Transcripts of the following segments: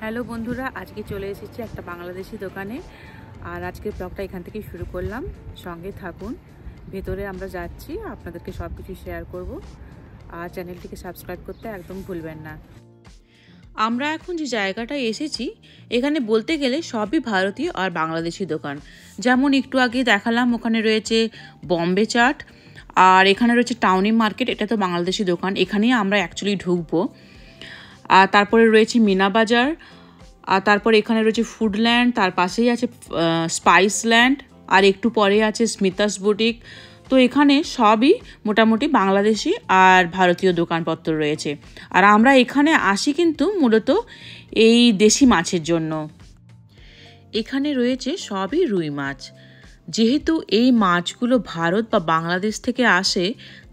Hello বন্ধুরা, আজকে চলে এসেছি একটা বাংলাদেশি দোকানে। আর আজকের ব্লগটা এখান থেকেই শুরু করলাম, সঙ্গে থাকুন। ভেতরে আমরা যাচ্ছি, আপনাদেরকে সব কিছু শেয়ার করব। আর চ্যানেলটিকে সাবস্ক্রাইব করতে একদম ভুলবেন না। আমরা এখন যে জায়গাটায় এসেছি, এখানে বলতে গেলে সবই ভারতীয় আর বাংলাদেশি দোকান। যেমন একটু আগে দেখালাম, ওখানে রয়েছে বম্বে চাট, আর এখানে রয়েছে টাউনি মার্কেট, এটা তো বাংলাদেশি দোকান, এখানেই আমরা অ্যাকচুয়ালি ঢুকবো। আর তারপরে রয়েছে মিনা বাজার, আর তারপর এখানে রয়েছে ফুডল্যান্ড, তার পাশেই আছে স্পাইসল্যান্ড, আর একটু পরে আছে স্মিতাস বুটিক। তো এখানে সবই মোটামুটি বাংলাদেশি আর ভারতীয় দোকানপত্র রয়েছে। আর আমরা এখানে আসি কিন্তু মূলত এই দেশি মাছের জন্য। এখানে রয়েছে সবই রুই মাছ। যেহেতু এই মাছগুলো ভারত বা বাংলাদেশ থেকে আসে,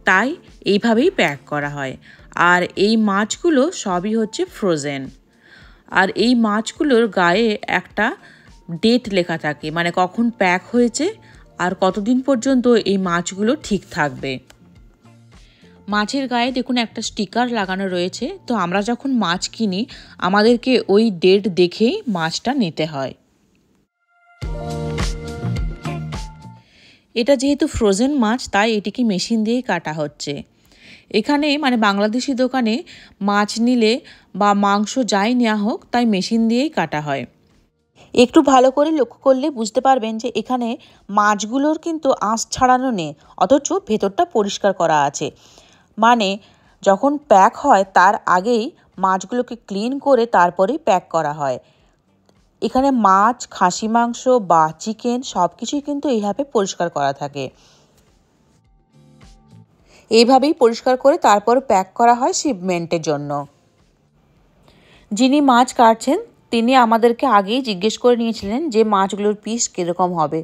তাই এইভাবেই প্যাক করা হয়। আর এই মাছগুলো সবই হচ্ছে ফ্রোজেন। আর এই মাছগুলোর গায়ে একটা ডেট লেখা থাকে, মানে কখন প্যাক হয়েছে আর কতদিন পর্যন্ত এই মাছগুলো ঠিক থাকবে। মাছের গায়ে দেখুন একটা স্টিকার লাগানো রয়েছে। তো আমরা যখন মাছ কিনি, আমাদেরকে ওই ডেট দেখেই মাছটা নিতে হয়। এটা যেহেতু ফ্রোজেন মাছ, তাই এটিকে মেশিন দিয়েই কাটা হচ্ছে। এখানে মানে বাংলাদেশি দোকানে মাছ নিলে বা মাংস যাই নেওয়া হোক, তাই মেশিন দিয়েই কাটা হয়। একটু ভালো করে লক্ষ্য করলে বুঝতে পারবেন যে এখানে মাছগুলোর কিন্তু আঁশ ছাড়ানো নেই, অথচ ভেতরটা পরিষ্কার করা আছে। মানে যখন প্যাক হয় তার আগেই মাছগুলোকে ক্লিন করে তারপরেই প্যাক করা হয়। এখানে মাছ, খাসি মাংস বা চিকেন সব কিছুই কিন্তু এইভাবে পরিষ্কার করা থাকে। এইভাবেই পরিষ্কার করে তারপর প্যাক করা হয় শিপমেন্টের জন্য। যিনি মাছ কাটছেন তিনি আমাদেরকে আগেই জিজ্ঞেস করে নিয়েছিলেন যে মাছগুলোর পিস কীরকম হবে।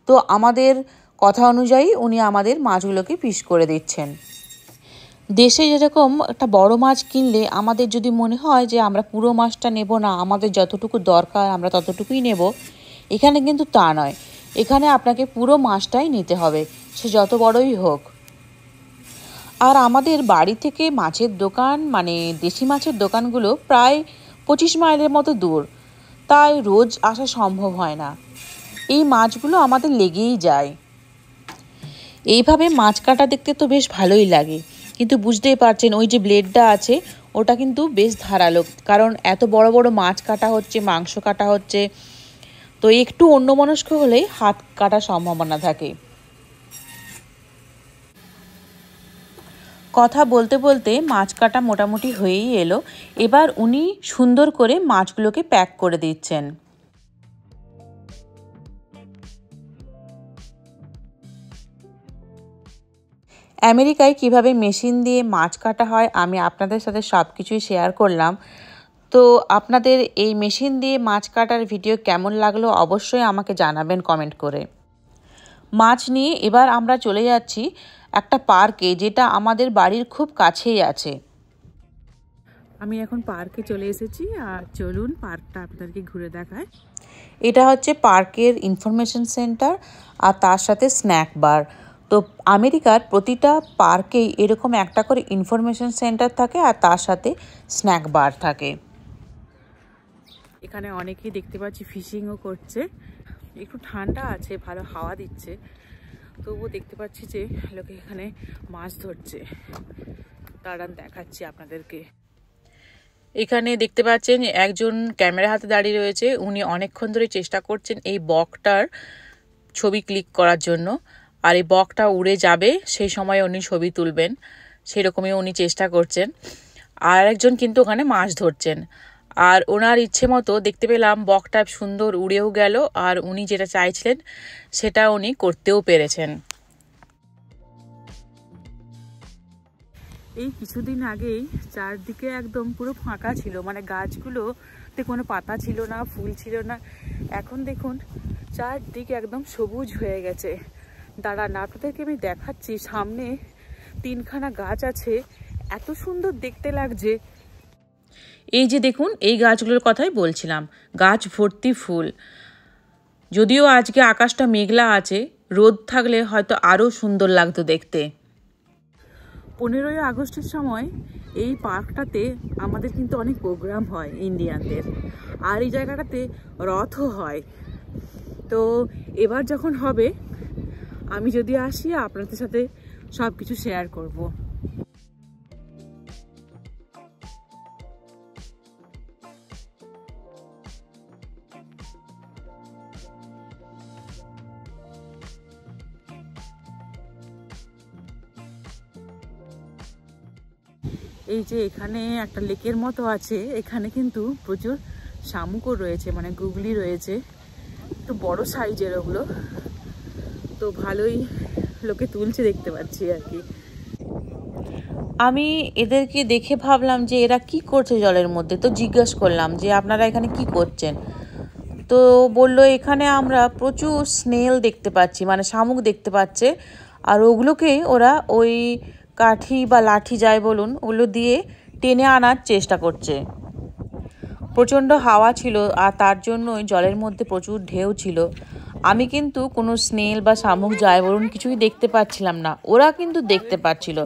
তো আমাদের কথা অনুযায়ী উনি আমাদের মাছগুলোকে পিস করে দিচ্ছেন। দেশে যেরকম একটা বড় মাছ কিনলে আমাদের যদি মনে হয় যে আমরা পুরো মাছটা নেব না, আমাদের যতটুকু দরকার আমরা ততটুকুই নেব, এখানে কিন্তু তা নয়। এখানে আপনাকে পুরো মাছটাই নিতে হবে, সে যত বড়ই হোক। আর আমাদের বাড়ি থেকে মাছের দোকান মানে দেশি মাছের দোকানগুলো প্রায় 25 মাইলের মতো দূর, তাই রোজ আসা সম্ভব হয় না। এই মাছগুলো আমাদের লেগেই যায়। এইভাবে মাছ কাটা দেখতে তো বেশ ভালোই লাগে, কিন্তু বুঝতেই পারছেন ওই যে ব্লেডটা আছে ওটা কিন্তু বেশ ধারালো, কারণ এত বড় বড় মাছ কাটা হচ্ছে, মাংস কাটা হচ্ছে। তো একটু অন্যমনস্ক হলেই হাত কাটার সম্ভাবনা থাকে। কথা বলতে বলতে মাছ কাটা মোটামুটি হয়েই এলো। এবার উনি সুন্দর করে মাছগুলোকে প্যাক করে দিচ্ছেন। আমেরিকায় কিভাবে মেশিন দিয়ে মাছ কাটা হয় আমি আপনাদের সাথে সব কিছুই শেয়ার করলাম। তো আপনাদের এই মেশিন দিয়ে মাছ কাটার ভিডিও কেমন লাগলো অবশ্যই আমাকে জানাবেন কমেন্ট করে। মাছ নিয়ে এবার আমরা চলে যাচ্ছি একটা পার্কে, যেটা আমাদের বাড়ির খুব কাছেই আছে। আমি এখন পার্কে চলে এসেছি, আর চলুন পার্কটা আপনাদেরকে ঘুরে দেখায়। এটা হচ্ছে পার্কের ইনফরমেশন সেন্টার আর তার সাথে স্ন্যাক বার। তো আমেরিকার প্রতিটা পার্কেই এরকম একটা করে ইনফরমেশন সেন্টার থাকে আর তার সাথে স্ন্যাক বার থাকে। এখানে অনেকেই দেখতে পাচ্ছি ফিশিংও করছে। একটু ঠান্ডা আছে, ভালো হাওয়া দিচ্ছে, তবুও দেখতে পাচ্ছি যে লোকে এখানে মাছ ধরছে। দাঁড়ান দেখাচ্ছি আপনাদেরকে। এখানে দেখতে পাচ্ছেন একজন ক্যামেরা হাতে দাঁড়িয়ে রয়েছে, উনি অনেকক্ষণ ধরে চেষ্টা করছেন এই বকটার ছবি ক্লিক করার জন্য। আর এই বকটা উড়ে যাবে সেই সময় উনি ছবি তুলবেন, সেরকমই উনি চেষ্টা করছেন। আর একজন কিন্তু ওখানে মাছ ধরছেন, আর ওনার ইচ্ছে মতো দেখতে পেলাম বকটা সুন্দর উড়েও গেল, আর উনি যেটা চাইছিলেন সেটা উনি করতেও পেরেছেন। এই কিছুদিন আগেই চারদিকে একদম পুরো ফাঁকা ছিল, মানে গাছগুলোতে কোনো পাতা ছিল না, ফুল ছিল না। এখন দেখুন চারদিকে একদম সবুজ হয়ে গেছে। দাঁড়ান আপনাদেরকে আমি দেখাচ্ছি, সামনে 3খানা গাছ আছে, এত সুন্দর দেখতে লাগছে। এই যে দেখুন, এই গাছগুলোর কথাই বলছিলাম, গাছ ভর্তি ফুল। যদিও আজকে আকাশটা মেঘলা আছে, রোদ থাকলে হয়তো আরও সুন্দর লাগতো দেখতে। 15ই আগস্টের সময় এই পার্কটাতে আমাদের কিন্তু অনেক প্রোগ্রাম হয় ইন্ডিয়ানদের, আর এই জায়গাটাতে রথও হয়। তো এবার যখন হবে আমি যদি আসি আপনাদের সাথে সব কিছু শেয়ার করব। এই যে এখানে একটা লেকের মতো আছে, এখানে কিন্তু প্রচুর শামুকও রয়েছে, মানে গুগলি রয়েছে, একটু বড় সাইজের ওগুলো। তো ভালোই লোকে তুলছে দেখতে পাচ্ছি আর কি। আমি এদেরকে দেখে ভাবলাম যে এরা কি করছে জলের মধ্যে, তো জিজ্ঞেস করলাম যে আপনারা এখানে কি করছেন। তো বলল এখানে আমরা প্রচুর স্নেল দেখতে পাচ্ছি, মানে শামুক দেখতে পাচ্ছে, আর ওগুলোকে ওরা ওই কাঠি বা লাঠি যাই বলুন ওগুলো দিয়ে টেনে আনার চেষ্টা করছে। প্রচণ্ড হাওয়া ছিল আর তার জন্যই জলের মধ্যে প্রচুর ঢেউ ছিল। আমি কিন্তু কোনো স্নেল বা শামুক যাই বলুন কিছুই দেখতে পাচ্ছিলাম না, ওরা কিন্তু দেখতে পাচ্ছিল।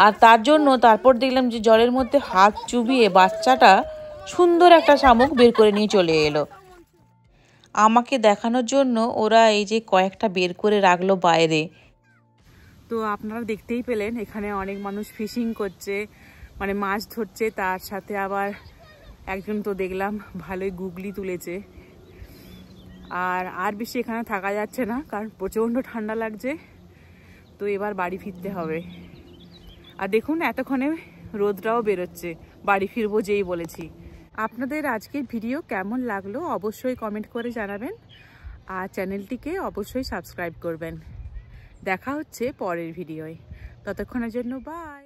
আর তার জন্য তারপর দেখলাম যে জলের মধ্যে হাত চুবিয়ে বাচ্চাটা সুন্দর একটা শামুক বের করে নিয়ে চলে এলো আমাকে দেখানোর জন্য। ওরা এই যে কয়েকটা বের করে রাখলো বাইরে। তো আপনারা দেখতেই পেলেন এখানে অনেক মানুষ ফিশিং করছে, মানে মাছ ধরছে, তার সাথে আবার একজন তো দেখলাম ভালোই গুগলি তুলেছে। আর বেশি এখানে থাকা যাচ্ছে না, কারণ প্রচণ্ড ঠান্ডা লাগছে। তো এবার বাড়ি ফিরতে হবে। আর দেখুন এতক্ষণে রোদটাও বেরোচ্ছে, বাড়ি ফিরবো যেই বলেছি। আপনাদের আজকের ভিডিও কেমন লাগলো অবশ্যই কমেন্ট করে জানাবেন, আর চ্যানেলটিকে অবশ্যই সাবস্ক্রাইব করবেন। দেখা হচ্ছে পরের ভিডিওয়, ততক্ষণের জন্য বাই।